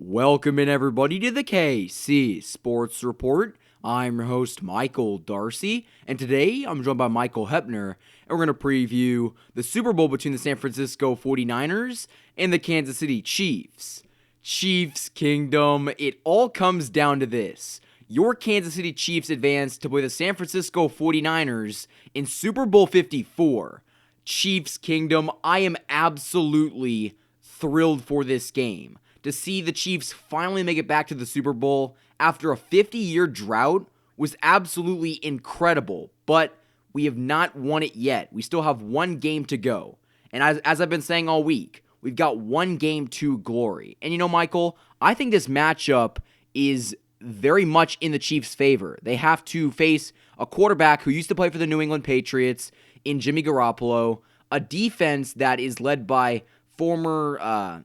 Welcome in everybody to the KC Sports Report. I'm your host Michael Darcy, and today I'm joined by Michael Hepner, and we're going to preview the Super Bowl between the San Francisco 49ers and the Kansas City Chiefs. Chiefs Kingdom, it all comes down to this. Your Kansas City Chiefs advanced to play the San Francisco 49ers in Super Bowl 54. Chiefs Kingdom, I am absolutely thrilled for this game. To see the Chiefs finally make it back to the Super Bowl after a 50-year drought was absolutely incredible, but we have not won it yet. We still have one game to go. And as I've been saying all week, we've got one game to glory. And you know, Michael, I think this matchup is very much in the Chiefs' favor. They have to face a quarterback who used to play for the New England Patriots in Jimmy Garoppolo, a defense that is led by former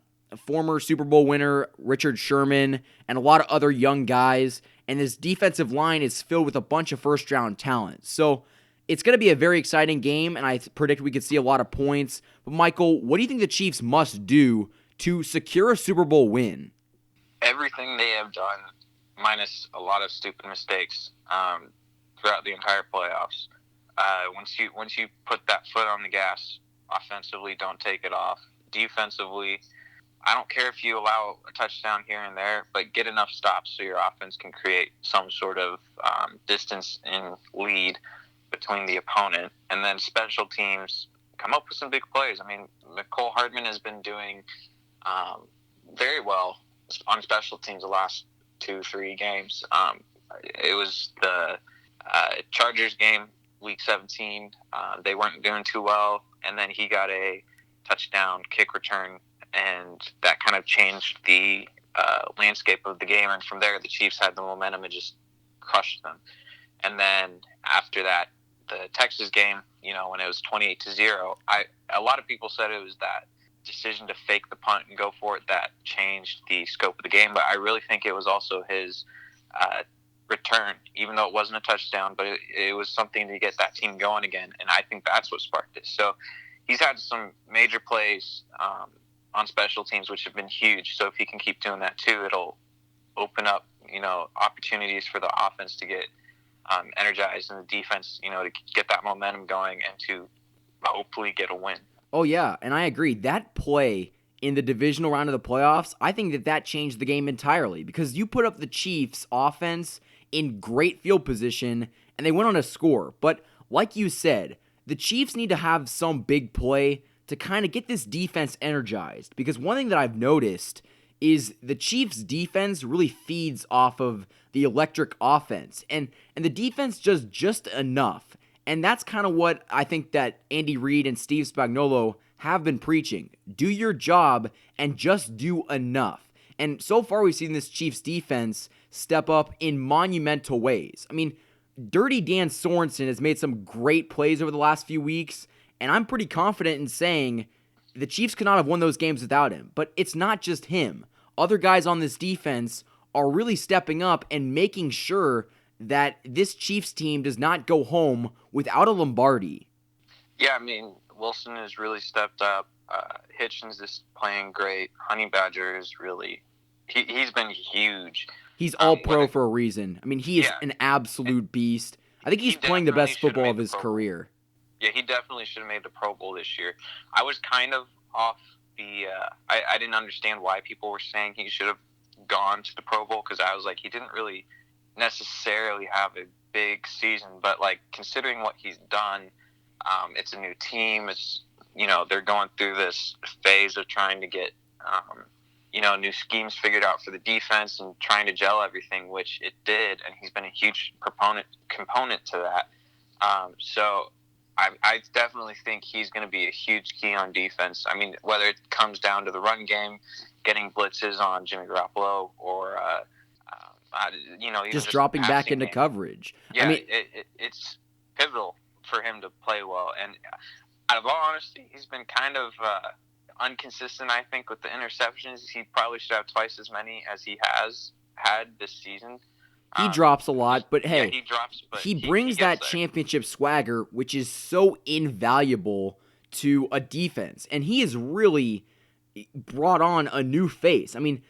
Super Bowl winner Richard Sherman and a lot of other young guys, and this defensive line is filled with a bunch of first-round talent. So it's going to be a very exciting game, and I predict we could see a lot of points. But Michael, what do you think the Chiefs must do to secure a Super Bowl win? Everything they have done, minus a lot of stupid mistakes throughout the entire playoffs. Once you put that foot on the gas, offensively, don't take it off. Defensively, I don't care if you allow a touchdown here and there, but get enough stops so your offense can create some sort of distance and lead between the opponent. And then special teams, come up with some big plays. I mean, Nicole Hardman has been doing very well on special teams the last 2-3 games. It was the Chargers game, Week 17. They weren't doing too well, and then he got a touchdown kick return, and that kind of changed the landscape of the game. And from there, the Chiefs had the momentum and just crushed them. And then after that, the Texas game, when it was 28-0, a lot of people said it was that decision to fake the punt and go for it that changed the scope of the game. But I really think it was also his return, even though it wasn't a touchdown, but it was something to get that team going again. And I think that's what sparked it. So he's had some major plays on special teams, which have been huge. So if he can keep doing that too, it'll open up, opportunities for the offense to get energized and the defense, to get that momentum going and to hopefully get a win. Oh yeah, and I agree. That play in the divisional round of the playoffs, I think that changed the game entirely because you put up the Chiefs offense in great field position and they went on a score. But like you said, the Chiefs need to have some big play to kind of get this defense energized. Because one thing that I've noticed is the Chiefs' defense really feeds off of the electric offense. And the defense does just enough. And that's kind of what I think that Andy Reid and Steve Spagnuolo have been preaching. Do your job and just do enough. And so far we've seen this Chiefs defense step up in monumental ways. I mean, Dirty Dan Sorensen has made some great plays over the last few weeks, and I'm pretty confident in saying the Chiefs could not have won those games without him. But it's not just him. Other guys on this defense are really stepping up and making sure that this Chiefs team does not go home without a Lombardi. Yeah, I mean, Wilson has really stepped up. Hitchens is playing great. Honey Badger is really he's been huge. He's all pro for a reason. I mean, he is an absolute beast. I think he's playing the best football of his career. Yeah, he definitely should have made the Pro Bowl this year. I was kind of off the I didn't understand why people were saying he should have gone to the Pro Bowl because I was like, he didn't really necessarily have a big season, but like considering what he's done, it's a new team. It's they're going through this phase of trying to get new schemes figured out for the defense and trying to gel everything, which it did, and he's been a huge component to that. So I definitely think he's going to be a huge key on defense. I mean, whether it comes down to the run game, getting blitzes on Jimmy Garoppolo, or just dropping back into coverage. Yeah, I mean, it's pivotal for him to play well. And out of all honesty, he's been kind of inconsistent, I think, with the interceptions. He probably should have twice as many as he has had this season. He drops a lot, but hey, he drops, but he brings that championship swagger, which is so invaluable to a defense. And he has really brought on a new face. I mean,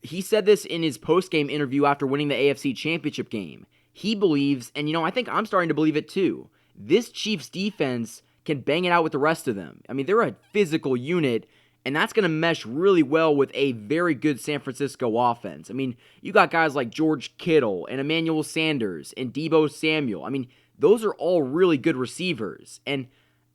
He said this in his post-game interview after winning the AFC Championship game. He believes, and I think I'm starting to believe it too, this Chiefs defense can bang it out with the rest of them. I mean, they're a physical unit, and that's going to mesh really well with a very good San Francisco offense. I mean, you got guys like George Kittle and Emmanuel Sanders and Deebo Samuel. I mean, those are all really good receivers, and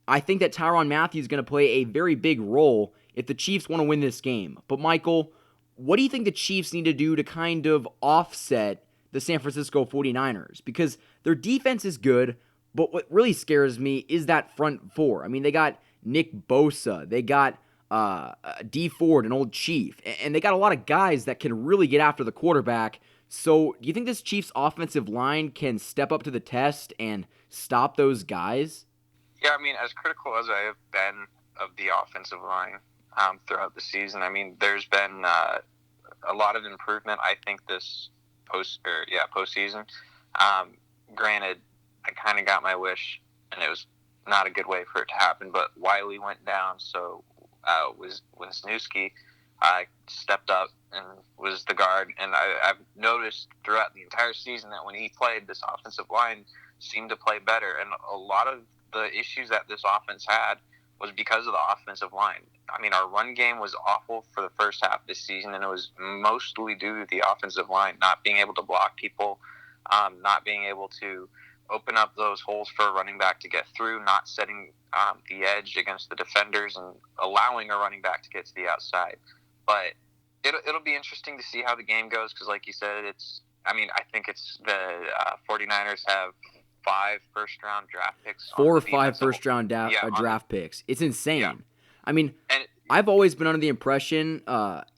I think that Tyrann Mathieu is going to play a very big role if the Chiefs want to win this game. But Michael, what do you think the Chiefs need to do to kind of offset the San Francisco 49ers? Because their defense is good, but what really scares me is that front four. I mean, they got Nick Bosa, they got D Ford, an old Chief, and they got a lot of guys that can really get after the quarterback. So do you think this Chiefs offensive line can step up to the test and stop those guys? Yeah, I mean, as critical as I have been of the offensive line throughout the season, I mean, there's been a lot of improvement. I think this postseason. Granted, I kind of got my wish, and it was not a good way for it to happen. But Wiley went down, so Wisniewski stepped up and was the guard. And I've noticed throughout the entire season that when he played, this offensive line seemed to play better. And a lot of the issues that this offense had was because of the offensive line. I mean, our run game was awful for the first half of this season, and it was mostly due to the offensive line not being able to block people, not being able to open up those holes for a running back to get through, not setting the edge against the defenders, and allowing a running back to get to the outside. But it'll be interesting to see how the game goes because, like you said, I think it's the 49ers have 5 first-round draft picks. 4 or 5 first-round draft picks. It's insane. Yeah. I mean, I've always been under the impression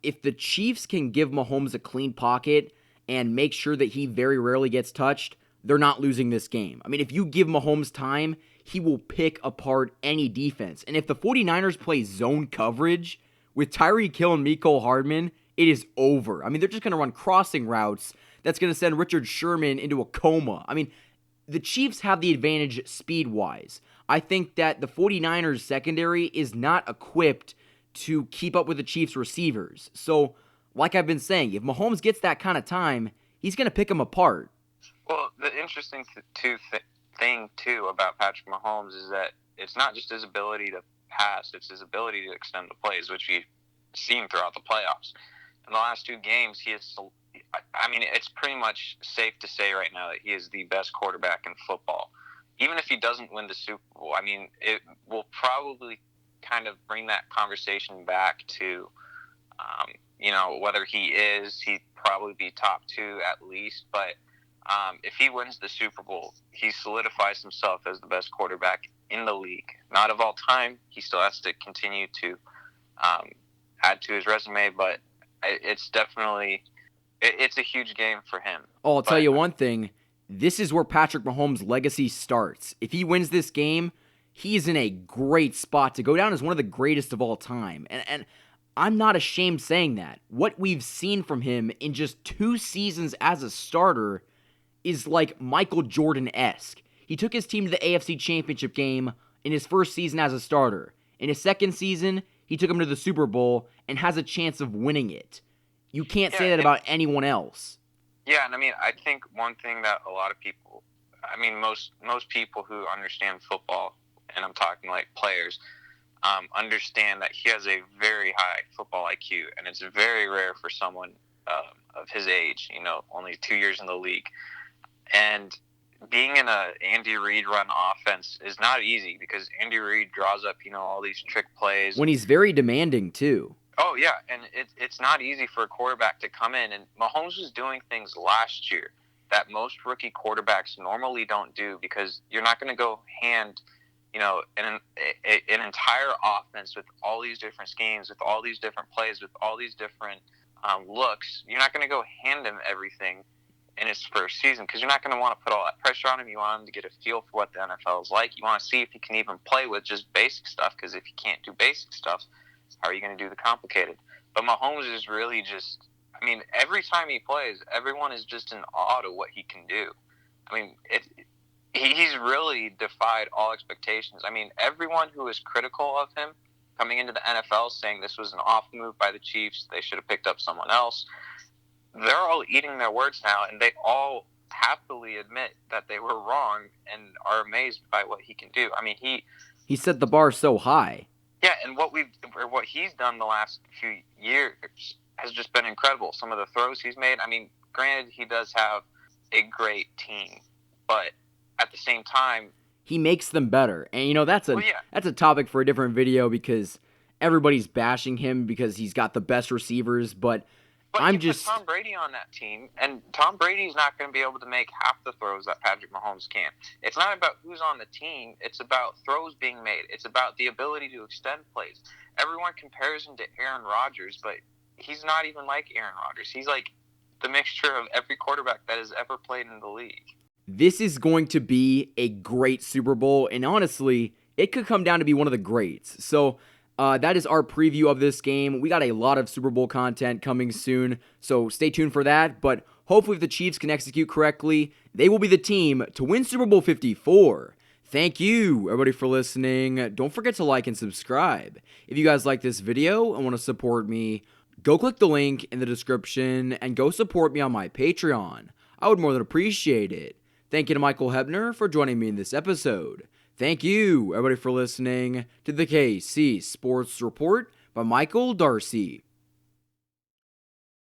if the Chiefs can give Mahomes a clean pocket and make sure that he very rarely gets touched, they're not losing this game. I mean, if you give Mahomes time, he will pick apart any defense. And if the 49ers play zone coverage with Tyreek Hill and Mecole Hardman, it is over. I mean, they're just going to run crossing routes that's going to send Richard Sherman into a coma. I mean, the Chiefs have the advantage speed-wise. I think that the 49ers secondary is not equipped to keep up with the Chiefs receivers. So, like I've been saying, if Mahomes gets that kind of time, he's going to pick them apart. Well, the interesting thing, too, about Patrick Mahomes is that it's not just his ability to pass, it's his ability to extend the plays, which we've seen throughout the playoffs. In the last 2 games, it's pretty much safe to say right now that he is the best quarterback in football. Even if he doesn't win the Super Bowl, I mean, it will probably kind of bring that conversation back to, whether he'd probably be top 2 at least. But if he wins the Super Bowl, he solidifies himself as the best quarterback in the league. Not of all time. He still has to continue to add to his resume, but it's definitely it's a huge game for him. Oh, I'll tell you one thing. This is where Patrick Mahomes' legacy starts. If he wins this game, he's in a great spot to go down as one of the greatest of all time. And I'm not ashamed saying that. What we've seen from him in just 2 seasons as a starter is like Michael Jordan-esque. He took his team to the AFC Championship game in his first season as a starter. In his second season, he took him to the Super Bowl and has a chance of winning it. You can't say that about anyone else. Yeah, and I think one thing that a lot of people, most people who understand football, and I'm talking like players, understand that he has a very high football IQ, and it's very rare for someone of his age, only 2 years in the league. And being in a Andy Reid run offense is not easy because Andy Reid draws up, all these trick plays. When he's very demanding, too. Oh, yeah, and it's not easy for a quarterback to come in. And Mahomes was doing things last year that most rookie quarterbacks normally don't do because you're not going to go hand, an entire offense with all these different schemes, with all these different plays, with all these different looks. You're not going to go hand him everything in his first season because you're not going to want to put all that pressure on him. You want him to get a feel for what the NFL is like. You want to see if he can even play with just basic stuff because if he can't do basic stuff, how are you going to do the complicated? But Mahomes is really just, every time he plays, everyone is just in awe of what he can do. He's really defied all expectations. Everyone who is critical of him coming into the NFL saying this was an off move by the Chiefs, they should have picked up someone else. they're all eating their words now, and they all happily admit that they were wrong and are amazed by what he can do. I mean, he set the bar so high. Yeah, and what he's done the last few years has just been incredible. Some of the throws he's made. I mean, granted, he does have a great team, but at the same time, he makes them better. And that's a topic for a different video, because everybody's bashing him because he's got the best receivers, but you put Tom Brady on that team, and Tom Brady's not going to be able to make half the throws that Patrick Mahomes can. It's not about who's on the team. It's about throws being made. It's about the ability to extend plays. Everyone compares him to Aaron Rodgers, but he's not even like Aaron Rodgers. He's like the mixture of every quarterback that has ever played in the league. This is going to be a great Super Bowl, and honestly, it could come down to be one of the greats. So that is our preview of this game. We got a lot of Super Bowl content coming soon, so stay tuned for that. But hopefully if the Chiefs can execute correctly, they will be the team to win Super Bowl 54. Thank you, everybody, for listening. Don't forget to like and subscribe. If you guys like this video and want to support me, go click the link in the description and go support me on my Patreon. I would more than appreciate it. Thank you to Michael Hebner for joining me in this episode. Thank you, everybody, for listening to the KC Sports Report by Michael Darcy.